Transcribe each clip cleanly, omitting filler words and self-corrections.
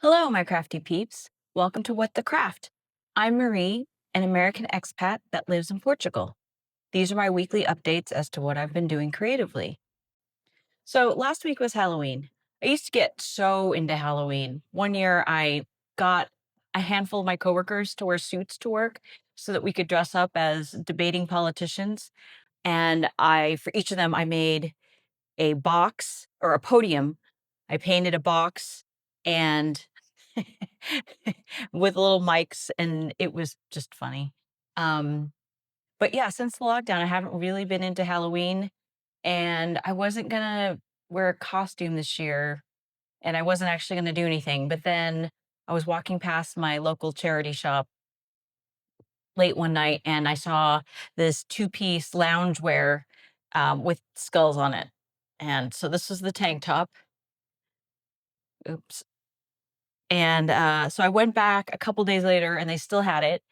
Hello, my crafty peeps. Welcome to What the Craft. I'm Marie, an American expat that lives in Portugal. These are my weekly updates as to what I've been doing creatively. So, last week was Halloween. I used to get so into Halloween. One year, I got a handful of my coworkers to wear suits to work so that we could dress up as debating politicians. And for each of them, I made a box or a podium. I painted a box and with little mics, and it was just funny. Um, but yeah, since the lockdown, I haven't really been into Halloween, and I wasn't gonna wear a costume this year, and I wasn't actually gonna do anything. But then I was walking past my local charity shop late one night, and I saw this two-piece loungewear with skulls on it. And so this was the tank top. Oops. And, so I went back a couple days later and they still had it,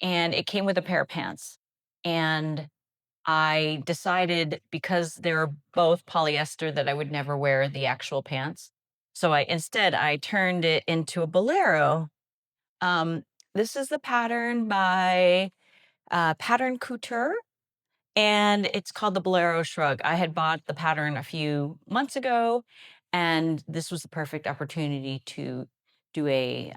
and it came with a pair of pants. And I decided because they're both polyester that I would never wear the actual pants. So I turned it into a bolero. Um, this is the pattern by, Pattern Couture, and it's called the Bolero shrug. I had bought the pattern a few months ago, and this was the perfect opportunity to do a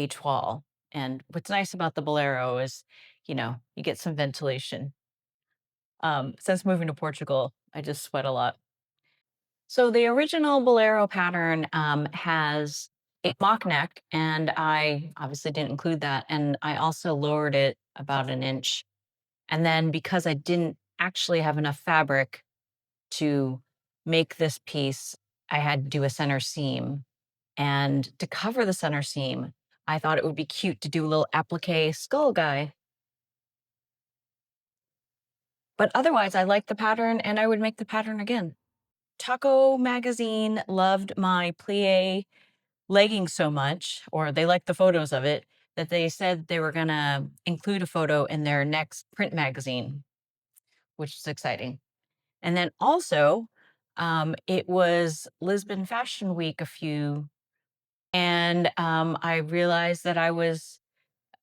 toile. And what's nice about the Bolero is, you get some ventilation. Since moving to Portugal, I just sweat a lot. So the original Bolero pattern has a mock neck, and I obviously didn't include that. And I also lowered it about an inch. And then because I didn't actually have enough fabric to make this piece, I had to do a center seam. And to cover the center seam, I thought it would be cute to do a little applique skull guy. But otherwise, I liked the pattern and I would make the pattern again. Taco magazine loved my plie leggings so much, or they liked the photos of it, that they said they were going to include a photo in their next print magazine, which is exciting. And then also, it was Lisbon Fashion Week and I realized that I was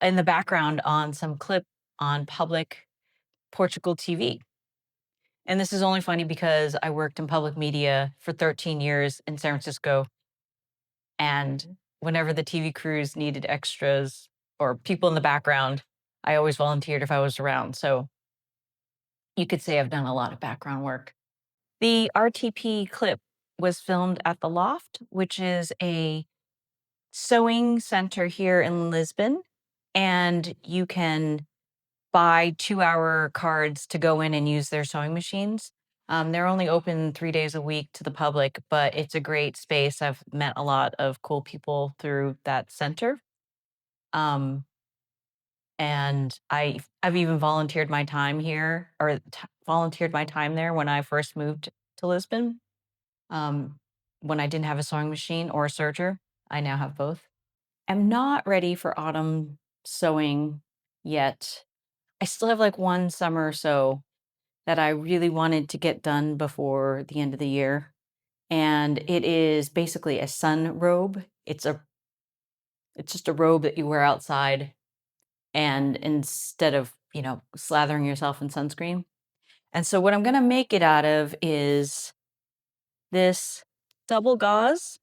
in the background on some clip on public Portugal TV. And this is only funny because I worked in public media for 13 years in San Francisco. And whenever the TV crews needed extras or people in the background, I always volunteered if I was around. So you could say I've done a lot of background work. The RTP clip was filmed at the Loft, which is a sewing center here in Lisbon. And you can buy 2-hour cards to go in and use their sewing machines. They're only open 3 days a week to the public, but it's a great space. I've met a lot of cool people through that center. Um, and I've even volunteered my time here or volunteered my time there when I first moved to Lisbon. Um, when I didn't have a sewing machine or a serger, I now have both. I'm not ready for autumn sewing yet. I still have like one summer or so that I really wanted to get done before the end of the year. And it is basically a sun robe. It's just a robe that you wear outside and instead of, slathering yourself in sunscreen. And so what I'm going to make it out of is this double gauze,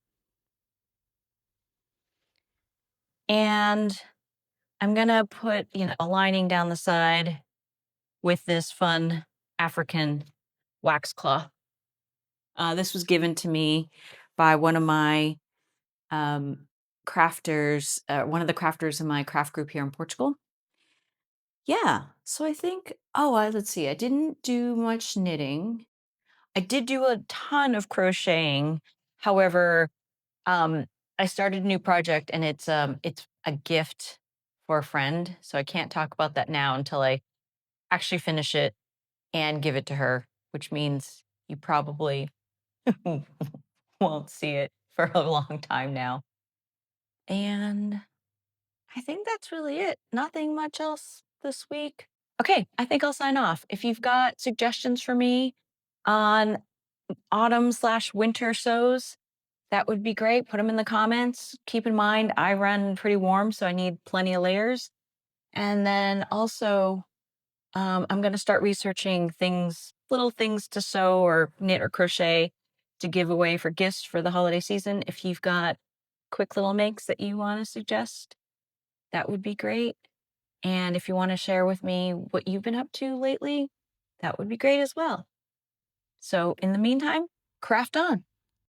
and I'm going to put, a lining down the side with this fun African wax cloth. This was given to me by one of my um, crafters, one of the crafters in my craft group here in Portugal. Yeah. So I think, let's see, I didn't do much knitting. I did do a ton of crocheting. However, um, I started a new project and it's a gift for a friend. So I can't talk about that now until I actually finish it and give it to her, which means you probably won't see it for a long time now. And I think that's really it. Nothing much else this week. Okay, I think I'll sign off. If you've got suggestions for me on autumn/winter sews, that would be great. Put them in the comments. Keep in mind, I run pretty warm, so I need plenty of layers. And then also, I'm going to start researching things, little things to sew or knit or crochet to give away for gifts for the holiday season. If you've got quick little makes that you want to suggest, that would be great. And if you want to share with me what you've been up to lately, that would be great as well. So in the meantime, craft on.